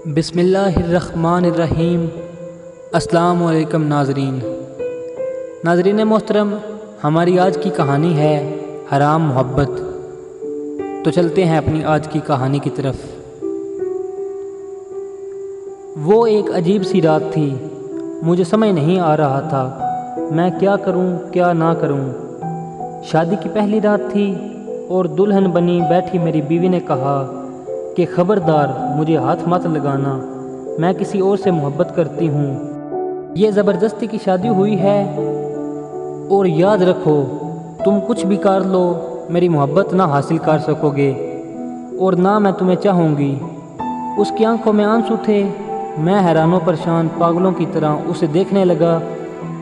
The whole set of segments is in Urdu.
بسم اللہ الرحمن الرحیم۔ السلام علیکم ناظرین محترم، ہماری آج کی کہانی ہے حرام محبت۔ تو چلتے ہیں اپنی آج کی کہانی کی طرف۔ وہ ایک عجیب سی رات تھی، مجھے سمجھ نہیں آ رہا تھا میں کیا کروں کیا نہ کروں۔ شادی کی پہلی رات تھی اور دلہن بنی بیٹھی میری بیوی نے کہا کہ خبردار مجھے ہاتھ مت لگانا، میں کسی اور سے محبت کرتی ہوں، یہ زبردستی کی شادی ہوئی ہے، اور یاد رکھو تم کچھ بھی کر لو میری محبت نہ حاصل کر سکو گے اور نہ میں تمہیں چاہوں گی۔ اس کی آنکھوں میں آنسو تھے۔ میں حیران و پریشان پاگلوں کی طرح اسے دیکھنے لگا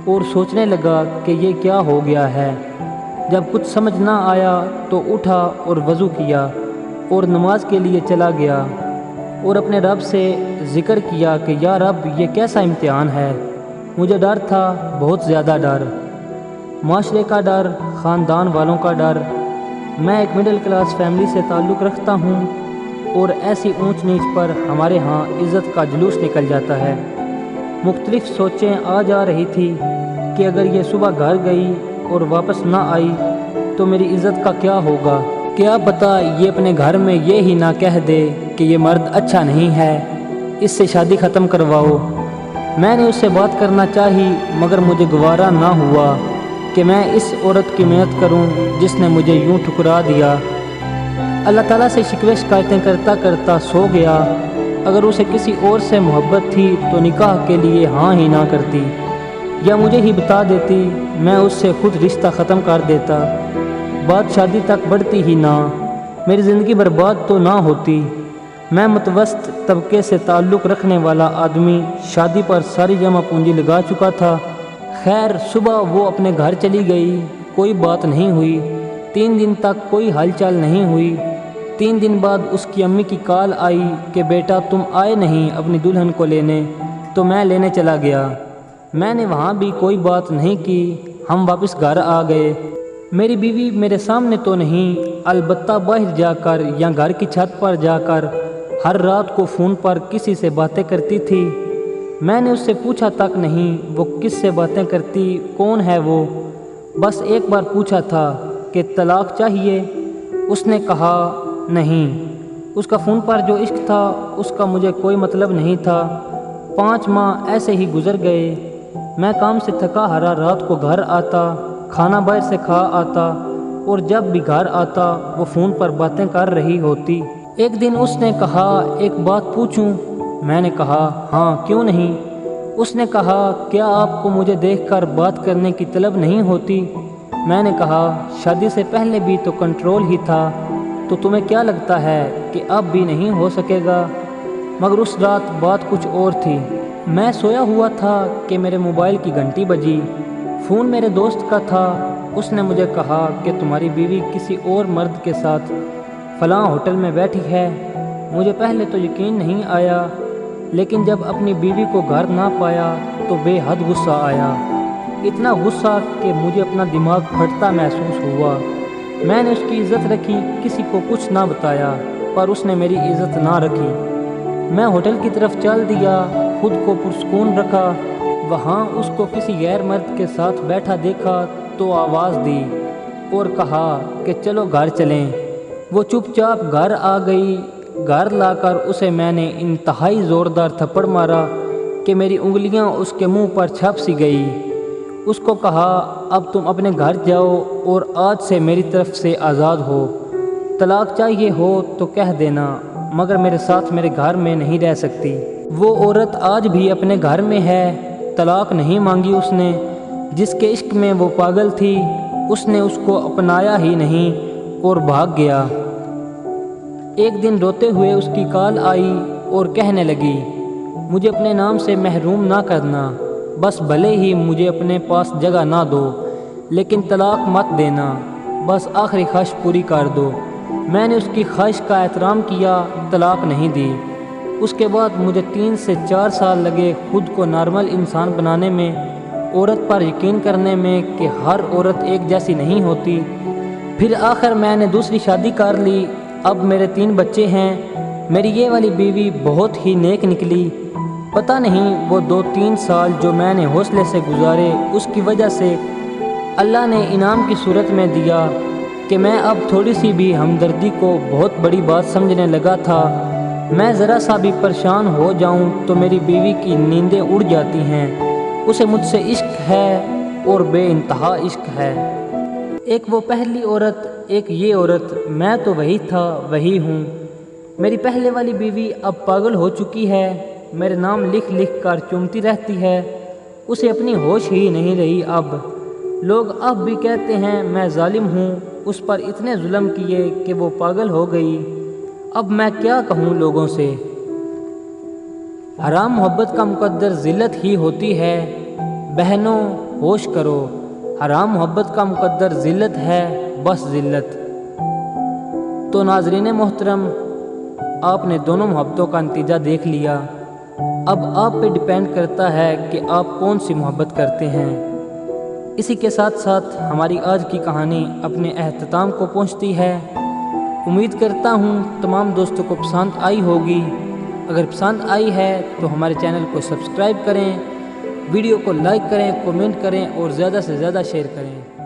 اور سوچنے لگا کہ یہ کیا ہو گیا ہے۔ جب کچھ سمجھ نہ آیا تو اٹھا اور وضو کیا اور نماز کے لیے چلا گیا اور اپنے رب سے ذکر کیا کہ یا رب یہ کیسا امتحان ہے۔ مجھے ڈر تھا، بہت زیادہ ڈر، معاشرے کا ڈر، خاندان والوں کا ڈر۔ میں ایک مڈل کلاس فیملی سے تعلق رکھتا ہوں اور ایسی اونچ نیچ پر ہمارے ہاں عزت کا جلوس نکل جاتا ہے۔ مختلف سوچیں آ جا رہی تھی کہ اگر یہ صبح گھر گئی اور واپس نہ آئی تو میری عزت کا کیا ہوگا؟ کیا پتہ یہ اپنے گھر میں یہ ہی نہ کہہ دے کہ یہ مرد اچھا نہیں ہے، اس سے شادی ختم کرواؤ۔ میں نے اس سے بات کرنا چاہی مگر مجھے گوارا نہ ہوا کہ میں اس عورت کی محنت کروں جس نے مجھے یوں ٹھکرا دیا۔ اللہ تعالیٰ سے شکوے شکایتیں کرتا کرتا سو گیا۔ اگر اسے کسی اور سے محبت تھی تو نکاح کے لیے ہاں ہی نہ کرتی، یا مجھے ہی بتا دیتی، میں اس سے خود رشتہ ختم کر دیتا۔ بات شادی تک بڑھتی ہی نہ، میری زندگی برباد تو نہ ہوتی۔ میں متوسط طبقے سے تعلق رکھنے والا آدمی شادی پر ساری جمع پونجی لگا چکا تھا۔ خیر، صبح وہ اپنے گھر چلی گئی، کوئی بات نہیں ہوئی۔ 3 دن تک کوئی ہل چال نہیں ہوئی۔ 3 دن بعد اس کی امی کی کال آئی کہ بیٹا تم آئے نہیں اپنی دلہن کو لینے، تو میں لینے چلا گیا۔ میں نے وہاں بھی کوئی بات نہیں کی، ہم واپس گھر آ گئے۔ میری بیوی میرے سامنے تو نہیں، البتہ باہر جا کر یا گھر کی چھت پر جا کر ہر رات کو فون پر کسی سے باتیں کرتی تھی۔ میں نے اس سے پوچھا تک نہیں وہ کس سے باتیں کرتی، کون ہے وہ، بس ایک بار پوچھا تھا کہ طلاق چاہیے، اس نے کہا نہیں۔ اس کا فون پر جو عشق تھا اس کا مجھے کوئی مطلب نہیں تھا۔ 5 ماہ ایسے ہی گزر گئے۔ میں کام سے تھکا ہارا رات کو گھر آتا، کھانا باہر سے کھا آتا اور جب بھی گھر آتا وہ فون پر باتیں کر رہی ہوتی۔ ایک دن اس نے کہا ایک بات پوچھوں؟ میں نے کہا ہاں کیوں نہیں۔ اس نے کہا کیا آپ کو مجھے دیکھ کر بات کرنے کی طلب نہیں ہوتی؟ میں نے کہا شادی سے پہلے بھی تو کنٹرول ہی تھا، تو تمہیں کیا لگتا ہے کہ اب بھی نہیں ہو سکے گا؟ مگر اس رات بات کچھ اور تھی۔ میں سویا ہوا تھا کہ میرے موبائل کی گھنٹی بجی۔ فون میرے دوست کا تھا۔ اس نے مجھے کہا کہ تمہاری بیوی کسی اور مرد کے ساتھ فلاں ہوٹل میں بیٹھی ہے۔ مجھے پہلے تو یقین نہیں آیا، لیکن جب اپنی بیوی کو گھر نہ پایا تو بے حد غصہ آیا۔ اتنا غصہ کہ مجھے اپنا دماغ پھٹتا محسوس ہوا۔ میں نے اس کی عزت رکھی، کسی کو کچھ نہ بتایا، پر اس نے میری عزت نہ رکھی۔ میں ہوٹل کی طرف چل دیا، خود کو پرسکون رکھا۔ وہاں اس کو کسی غیر مرد کے ساتھ بیٹھا دیکھا تو آواز دی اور کہا کہ چلو گھر چلیں۔ وہ چپ چاپ گھر آ گئی۔ گھر لا کر اسے میں نے انتہائی زوردار تھپڑ مارا کہ میری انگلیاں اس کے منہ پر چھپ سی گئی۔ اس کو کہا اب تم اپنے گھر جاؤ اور آج سے میری طرف سے آزاد ہو، طلاق چاہیے ہو تو کہہ دینا، مگر میرے ساتھ میرے گھر میں نہیں رہ سکتی۔ وہ عورت آج بھی اپنے گھر میں ہے، طلاق نہیں مانگی اس نے۔ جس کے عشق میں وہ پاگل تھی اس نے اس کو اپنایا ہی نہیں اور بھاگ گیا۔ ایک دن روتے ہوئے اس کی کال آئی اور کہنے لگی مجھے اپنے نام سے محروم نہ کرنا، بس بھلے ہی مجھے اپنے پاس جگہ نہ دو لیکن طلاق مت دینا، بس آخری خواہش پوری کر دو۔ میں نے اس کی خواہش کا احترام کیا، طلاق نہیں دی۔ اس کے بعد مجھے 3 سے 4 سال لگے خود کو نارمل انسان بنانے میں، عورت پر یقین کرنے میں کہ ہر عورت ایک جیسی نہیں ہوتی۔ پھر آخر میں نے دوسری شادی کر لی۔ اب میرے 3 بچے ہیں۔ میری یہ والی بیوی بہت ہی نیک نکلی۔ پتہ نہیں وہ 2-3 سال جو میں نے حوصلے سے گزارے اس کی وجہ سے اللہ نے انعام کی صورت میں دیا کہ میں اب تھوڑی سی بھی ہمدردی کو بہت بڑی بات سمجھنے لگا تھا۔ میں ذرا سا بھی پریشان ہو جاؤں تو میری بیوی کی نیندیں اڑ جاتی ہیں۔ اسے مجھ سے عشق ہے اور بے انتہا عشق ہے۔ ایک وہ پہلی عورت، ایک یہ عورت، میں تو وہی تھا وہی ہوں۔ میری پہلے والی بیوی اب پاگل ہو چکی ہے، میرے نام لکھ لکھ کر چومتی رہتی ہے، اسے اپنی ہوش ہی نہیں رہی۔ اب لوگ اب بھی کہتے ہیں میں ظالم ہوں، اس پر اتنے ظلم کیے کہ وہ پاگل ہو گئی۔ اب میں کیا کہوں لوگوں سے؟ حرام محبت کا مقدر ذلت ہی ہوتی ہے، بہنوں ہوش کرو، حرام محبت کا مقدر ذلت ہے، بس ذلت۔ تو ناظرین محترم، آپ نے دونوں محبتوں کا نتیجہ دیکھ لیا۔ اب آپ پہ ڈیپینڈ کرتا ہے کہ آپ کون سی محبت کرتے ہیں۔ اسی کے ساتھ ساتھ ہماری آج کی کہانی اپنے اختتام کو پہنچتی ہے۔ امید کرتا ہوں تمام دوستوں کو پسند آئی ہوگی۔ اگر پسند آئی ہے تو ہمارے چینل کو سبسکرائب کریں، ویڈیو کو لائک کریں، کومنٹ کریں اور زیادہ سے زیادہ شیئر کریں۔